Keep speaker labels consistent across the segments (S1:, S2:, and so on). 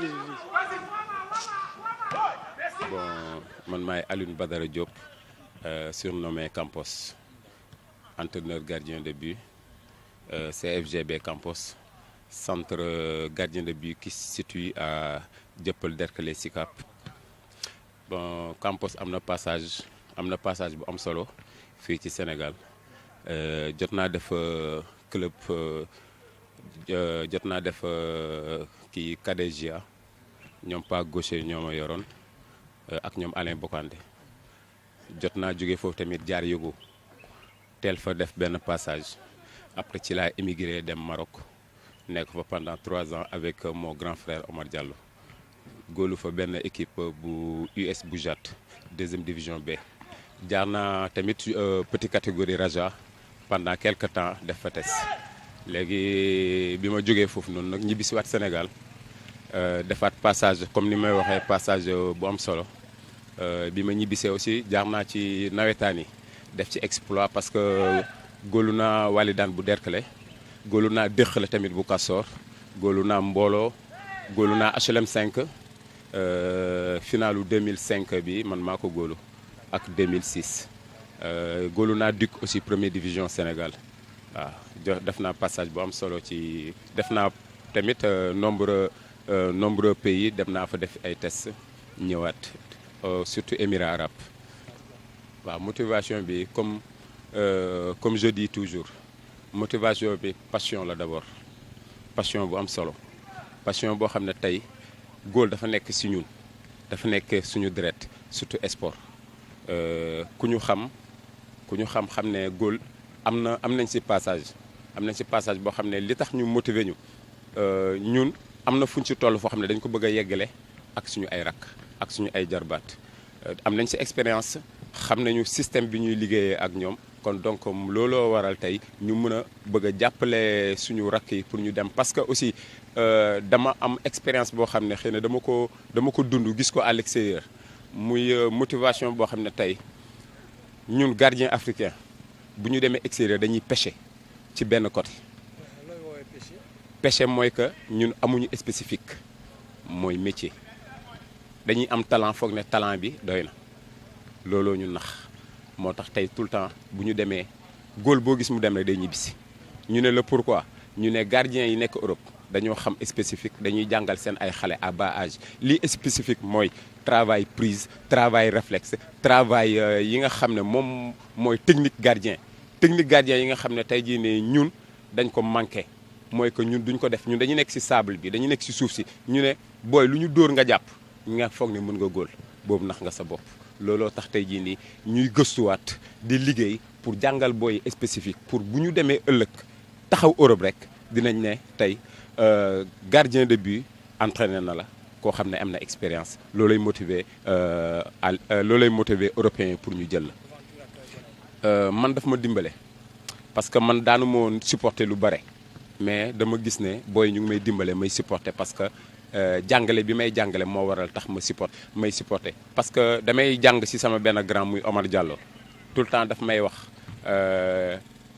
S1: maîtriser lii.
S2: Bon man maay Alioune Badara Diop surnommé Campos entraîneur gardien de but CFGB Campos centre gardien de but qui se situe à Dieuppeul Derklé Sicap. Bon Campos am na passage bu am solo fii ci Sénégal jot naa def club jot naa def kii Cadegia ñoom Pa Gaucher ñoo ma yoroon ak ñoom Alain Bocandé jot naa jóge foofu tamit jaar Yogo teel fa def benn passage après ci laa émigré dem Maroc nekk fa pendant 3 ans avec mon grand frère Omar Diallo góolu fa benn équipe bu US Boujat 2e division B. jaar naa tamit petite catégorie Raja pendant quelque temps def fa tes léegi bi ma jógee foofu noonu nag ñibbisiwaat Sénégal defaat passage comme ni may waxee passage bu am solo bi ma ñibbisee aussi jaar naa ci nawetaan yi def ci exploit parce que góolu naa Walidane bu Derklé góolu naa Dëxla tamit bu Castor góolu naa Mbolo góolu naa HLM 5 finalu 2005 bi man maa ko góolu ak 2006 góolu naa Duc aussi première division Sénégal waaw def naa passage bu am solo ci def naa tamit nombreux pays dem naa fa def ay tests ñëwaat surtout Émirats arabes waaw motivation bi comme je dis toujours motivation bi passion la d'abord passion bu am solo passion boo xam ne tey góol dafa nekk si ñun dafa nekk suñu deret surtout sport ku ñu xam xam ne góol am nañ si passage boo xam ne li tax ñu motiver ñu ñun am na fuñ ci toll foo xam ne dañ ko bëgg a yeggale ak suñu ay rakk ak suñu ay jarbaat am nañ si expérience xam nañu système bi ñuy liggéeyee ak ñoom kon donc looloo waral tey ñu mën a bëgg a jàppale suñu rakk yi pour ñu dem parce que aussi dama am expérience boo xam ne xëy na dama ko dund gis ko à l'extérieur muy motivation boo xam ne tey ñun gardien africain bu ñu demee extérieur dañuy pêcher ci benn côté. pêcher mooy que ñun amuñu spécifique mooy métier dañuy am talent foog ne talent bi doy na looloo ñu nax moo tax tey tout le temps bu ñu demee góol boo gis mu dem rek day ñibbisi ñu ne la pourquoi ñu ne gardien yi nekk Europe dañoo xam spécifique dañuy jàngal seen ay xale à bas âge lii spécifique mooy travail prise travail réflexe travail yi nga xam ne moom mooy technique gardien yi nga xam ne tey jii ne ñun dañ ko manqué mooy que ñun duñ ko def ñun dañu nekk ci sable bi dañu nekk ci suuf si ñu ne booy lu ñu dóor nga jàpp nga foog ne mën nga góol boobu nax nga sa bopp looloo tax tey jii nii ñuy gëstuwaat di liggéey pour jàngal booy spécifique pour bu ñu demee ëllëg taxaw Europe rek dinañ ne tey gardien de but entraîné na la koo xam ne am na expérience loolay motiver européen pour ñu jël la man daf ma dimbale parce que man daanu ma woon supporter lu bare mais dama gis ne booy ñu ngi may dimbale may supporter parce que jàngale bi may jàngale moo waral tax may supporter parce que damay jàng ci sama benn grand muy Omar Diallo tout le temps daf may wax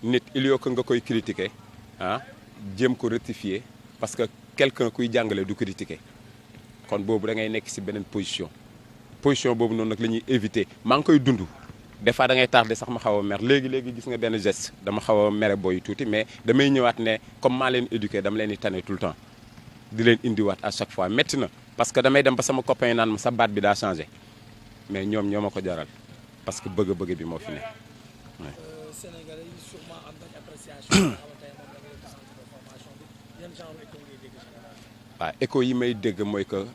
S2: nit il faut que nga koy critiquer jéem ko rectifier parce que quelqu'un kuy jàngale du critiquer kon boobu da ngay nekk ci beneen position boobu noonu nag la ñuy éviter maa ngi koy dund des fois da ngay tardé sax ma xaw a mer léegi gis nga benn geste dama xaw a mere booy tuuti mais damay ñëwaat ne comme maa leen éduqué dama leen di tane tout le temps di leen indiwaat à chaque fois métti na parce que damay dem ba sama copain naan ma sa baat bi daa changé mais ñoom ñoo ma ko jaral parce que bëgg-bëgg bi moo fi ne.
S1: Sénégalais yi sûrement am nañ appréciation.
S2: waaw écho yi may dégg mooy que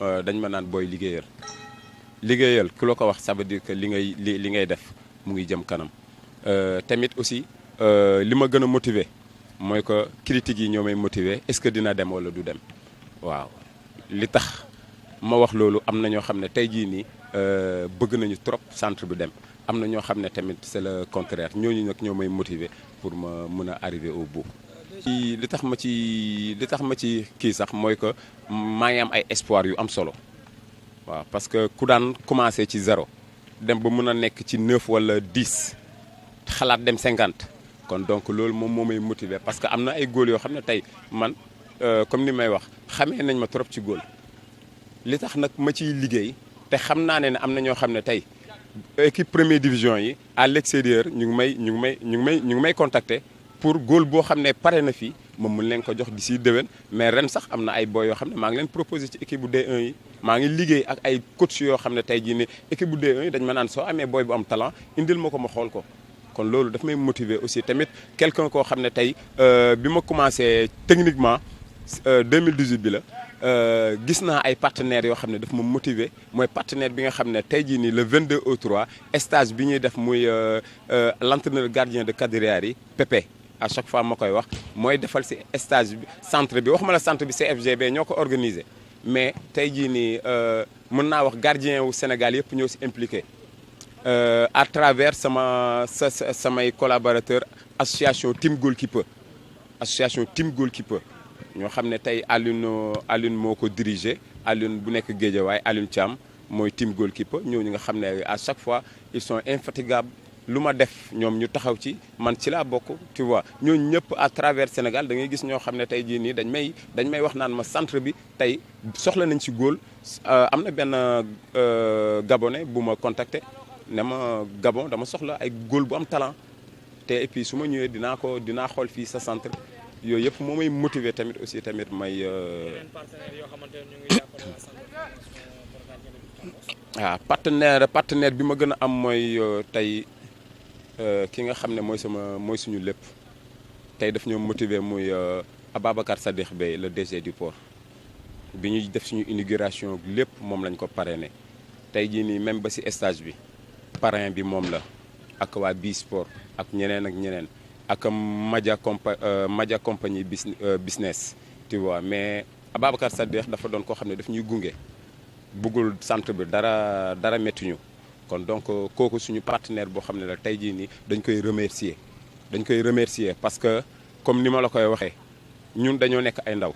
S2: dañ ma naan booy liggéeyal ku la ko wax ça veut dire que li ngay def mu ngi jëm kanam tamit aussi li ma gën a motiver mooy que critiques yi ñoo may motiver est-ce que dina dem wala du dem waaw li tax ma wax loolu am na ñoo xam ne tey jii nii bëgg nañu trop centre bi dem am na ñoo xam ne tamit c'est le contraire ñooñu nag ñoo may motiver pour ma mën a arriver au bout. li tax ma ci kii sax mooy que maa ngi am ay espoir yu am solo waaw parce que ku daan commencé ci 0 dem ba mën a nekk ci 9 wala 10 xalaat dem 50 kon donc loolu moom moo may motiver parce que am na ay góol yoo xam ne tey man comme ni may wax xamee nañ ma trop ci góol li tax nag ma ciy liggéey te xam naa ne am na ñoo xam ne tey équipe première division yi à l'extérieur ñu ngi may contacter pour góol boo xam ne pare na fii ma mën leen ko jox d'ici déwén mais ren sax am na ay boy yoo xam ne maa ngi leen proposé ci équipe bu D1 yi maa ngi liggéey ak ay coach yoo xam ne tey jii ni équipe bu D1 yi dañ ma naan soo amee boy bu am talent indil ma ko ma xool ko kon loolu daf may motiver aussi tamit quelqu'un koo xam ne tey bi ma commencé techniquement 2018 bi la gis naa ay partenaires yoo xam ne daf ma motiver mooy partenaire bi nga xam ne tey jii nii le 22 au 3 stage bi ñuy def muy l'entraîneur gardien de Kadiriari yi Pépé à chaque fois ma koy wax mooy defal si stage bi centre bi waxuma la centre bi CFGB ñoo ko organisé mais tey jii nii mën naa wax gardien wu Sénégal yëpp ñoo si impliqué à travers samay collaborateurs association Team Goalkeeper ñoo xam ne tey Alioune moo ko dirigé Alioune bu nekk Guédiawaye Alioune Thiam mooy Team Goalkeeper ñooñu nga xam ne à chaque fois ils sont infatigables lu ma def ñoom ñu taxaw ci man ci laa bokk tu vois ñooñu ñëpp à travers Sénégal da ngay gis ñoo xam ne tey jii nii dañ may wax naan ma centre bi tey soxla nañ ci góol am na benn Gabonais bu ma contacté ne ma Gabon dama soxla ay góol bu am talent te et puis su ma ñëwee dinaa xool fii sa centre yooyu yëpp moo may motiver tamit aussi tamit may.
S1: yeneen partenaires yoo xamante ne ñu ngi jàppale waa centre de formation
S2: partenaire bi ma gën a am mooy tey ki nga xam ne mooy suñu lépp tey daf ñoo motiver muy Ababacar Sadikh Bey le DG du port bi ñuy def suñu inauguration lépp moom lañ ko parrainé tey jii nii même ba ci stage bi parrain bi moom la ak waa Bisport ak ñeneen. ak Madia compagnie business tu vois mais Ababacar Sadikh dafa doon koo xam ne daf ñuy gunge bëggul centre bi dara méttiñu kon donc kooku suñu partenaire boo xam ne la tey jii nii dañ koy remercier parce que comme ni ma la koy waxee ñun dañoo nekk ay ndaw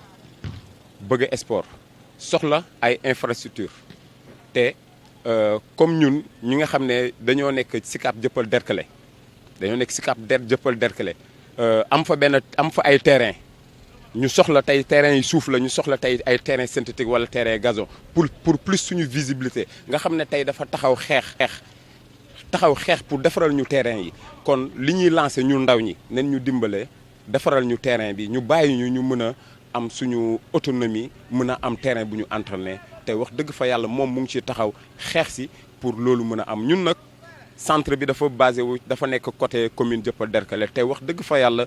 S2: bëgg sport soxla ay infrastructure te comme ñun ñi nga xam ne dañoo nekk Sicap Jëppal Derklé am fa ay terrain ñu soxla tey terrain yi suuf la ñu soxla tey ay terrain synthétique wala terrain gazon pour plus suñu visibilité nga xam ne tey dafa taxaw xeex pour defaral ñu terrain yi kon li ñuy lancé ñu ndaw ñi nen ñu dimbale defaral ñu terrain bi ñu bàyyi ñu mën a am suñu autonomie mën a am terrain bu ñu entraîné te wax dëgg fa yàlla moom mu ngi ci taxaw xeex si pour loolu mën a am ñun nag centre bi dafa basé wu dafa nekk côté commune Dieuppeul Derklé te wax dëgg fa yàlla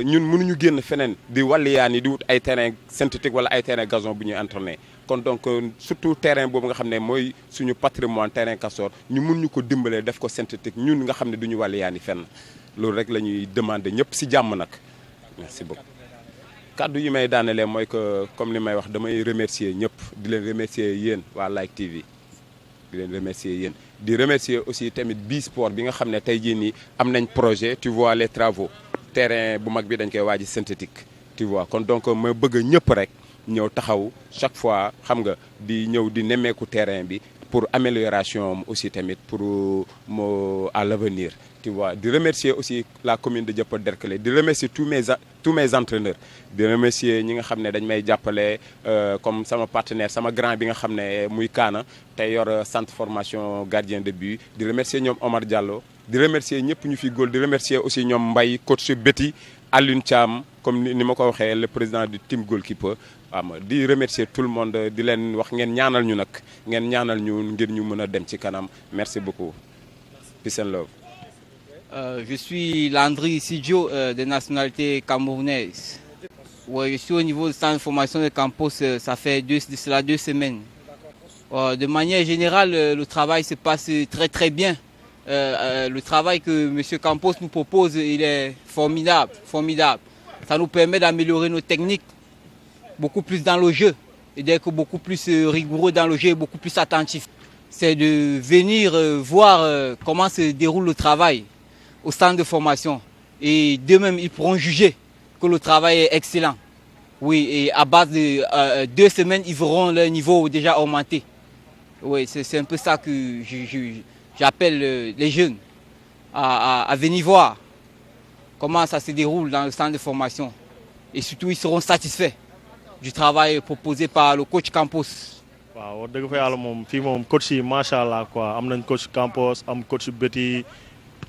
S2: ñun mënuñu génn feneen di wàlliyaan yi di wut ay terrain synthétique wala ay terrain gazon bu ñuy entraîné kon donc surtout terrain boobu nga xam ne mooy suñu patrimoine terrain Castor ñu mun ñu ko dimbalee def ko synthétique ñun nga xam ne duñu wàlliyaan yi fenn loolu rek la ñuy demander ñëpp si jàmm nag merci beaucoup. kaddu yi may daanelee mooy que comme li may wax damay remercier ñëpp di leen remercier yéen waa Like TV di leen remercier yéen di remercier aussi tamit Bisport bi nga xam ne tey jii nii am nañ projet tu vois les travaux terrain bu mag bi dañ koy waaji synthétique tu vois kon donc ma bëgg ñëpp rek ñëw taxaw chaque fois xam nga di ñëw di nemmeeku terrain bi pour amélioration aussi tamit pour à l'avenir tu vois di remercier aussi la commune de Dieuppeul Derklé di remercier tous mes entraîneurs di remercier ñi nga xam ne dañ may jàppale comme sama partenaire sama grand bi nga xam ne muy Kaana tey yor centre formation gardien de but di remercier ñoom Omar Diallo di remercier ñëpp ñu fi góol di remercier aussi ñoom Mbaye coach Betty Alioune Thiam comme ni ma ko waxee le président du team goalkeeper di remercier tout le monde di leen wax ngeen ñaanal ñu nag ngeen ñaanal ñu ngir ñu mën a dem ci kanam merci beaucoup peace and love.
S3: Je suis Landry Sidjo de nationalité camerounaise. Ouais, je suis au niveau du centre de formation de Campos, ça fait de cela 2 semaines. De manière générale, le travail se passe très très bien. Le travail que M. Campos nous propose, il est formidable. Ça nous permet d'améliorer nos techniques, beaucoup plus dans le jeu, et d'être beaucoup plus rigoureux dans le jeu, beaucoup plus attentif. C'est de venir voir comment se déroule le travail au centre de formation. Et d'eux-mêmes, ils pourront juger que le travail est excellent. Oui, et à base de 2 semaines, ils verront leur niveau déjà augmenté. Oui, c'est un peu ça que j'appelle les jeunes à venir voir comment ça se déroule dans le centre de formation. et surtout ils seront satisfaits du travail proposé par le coach Campos.
S4: waaw wax dëgg fa yàlla moom fii moom coach yi macha allah quoi am nañ coach Campos am coach Betty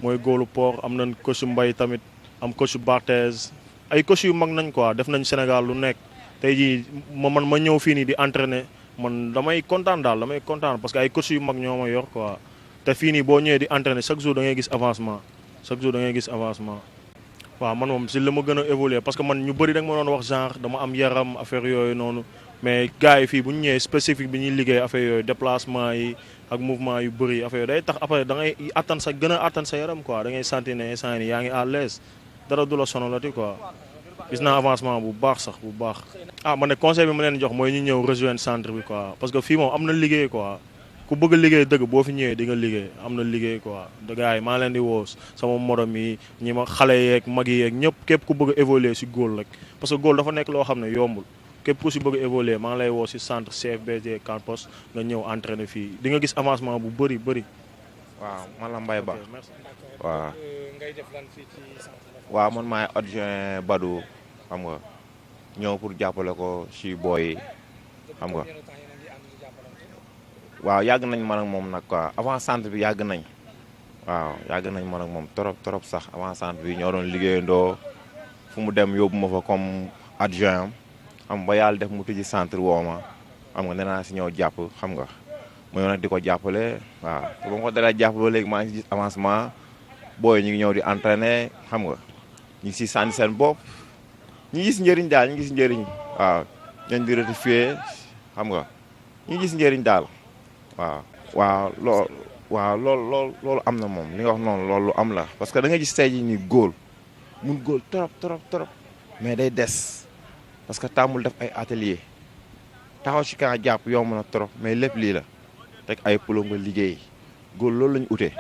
S4: mooy góolu port am nañ coach Mbaye tamit am coach Barthez ay coach yu mag nañ quoi def nañ Sénégal lu nekk tey jii man ma ñëw fii nii di entraîner man damay kontaan daal damay kontaan parce que ay coach yu mag ñoo ma yor quoi te fii nii boo ñëwee di entraîner chaque jour da ngay gis avancement chaque jour da ngay gis avancement. waaw man moom si la ma gën a évoluer parce que man ñu bëri da nga ma doon wax genre dama am yaram affaire yooyu noonu mais gars yi fii bu ñu ñëwee spécifique bi ñuy liggéey affaire yooyu déplacement yi ak mouvement yu bëri affaire yooyu day tax après da ngay attan sa gën a attan sa yaram quoi da ngay sentir ne instant yii yaa ngi à l'aise dara du la sonalati quoi gis naa avancement bu baax sax bu baax. ah man ne conseil bi ma leen jox mooy ñu ñëw rejoindre centre bi quoi parce que fii moom am na liggéey quoi. ku bëgg a liggéey dëgg boo fi ñëwee di nga liggéey am na liggéey quoi gars yi maa leen di woo sama morom yi ñi ma xale yeeg mag yeeg ñëpp képp ku bëgg a évoluer si góol rek parce que góol dafa nekk loo xam ne yombul képp ku si bëgg a évoluer maa ngi lay woo si centre CFBT Campos nga ñëw entraîner fii di nga gis avancement bu bëri bëri.
S5: waaw man la Mbaye Ba waaw.
S1: ngay def lan fii ci centre.
S5: waaw man maay adjoint Badou xam nga ñëw pour jàppale ko si booy yi xam nga. waaw yàgg nañ man ak moom nag quoi avant centre bi yàgg nañ waaw yàgg nañ man ak moom trop sax avant centre bi ñoo doon liggéeyandoo fu mu dem yóbbu ma fa comme adjoint am ba yàlla def mu tëji centre woo ma xam nga nee naa si ñëw jàpp xam nga mooy nag di ko jàppale waaw te ba ma ko dalee jàpp ba léegi maa ngi gis avancement booy ñu ngi ñëw di entraîner xam nga ñu ngi si sànni seen bopp ñu gis njëriñ daal ñu gis njëriñ waaw ñooñu di rectifier xam nga ñu gis njëriñ daal. waaw loolu am na moom li nga wax noonu loolu am la parce que da nga gis tey jii nii góol mun góol trop mais day des parce que tàmmul def ay atelier taxaw ci kan jàpp yomb na trop mais lépp lii la teg ay polo nga liggéey góol loolu la ñu utee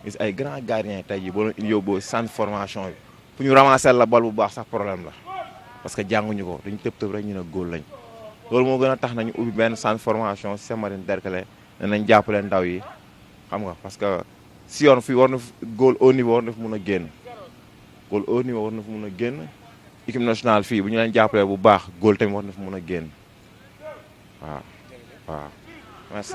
S5: gis ay grand gardien tey jii boo leen yóbboo centre formation yi fu ñu ramasser la bal bu baax sax problème la parce que jànguñu ko dañu tëb rek ñu ne góol lañ. loolu moo gën a tax nañu ubbi benn centre formation si Saint-Martin Derklé ne nañ jàppale ndaw yi xam nga parce que si yoon fii war na góol au niveau war na fi mun a génn góol au niveau war na fi mun a génn équipe nationale fii bu ñu leen jàppalee bu baax góol tamit war na fi mun a génn waaw merci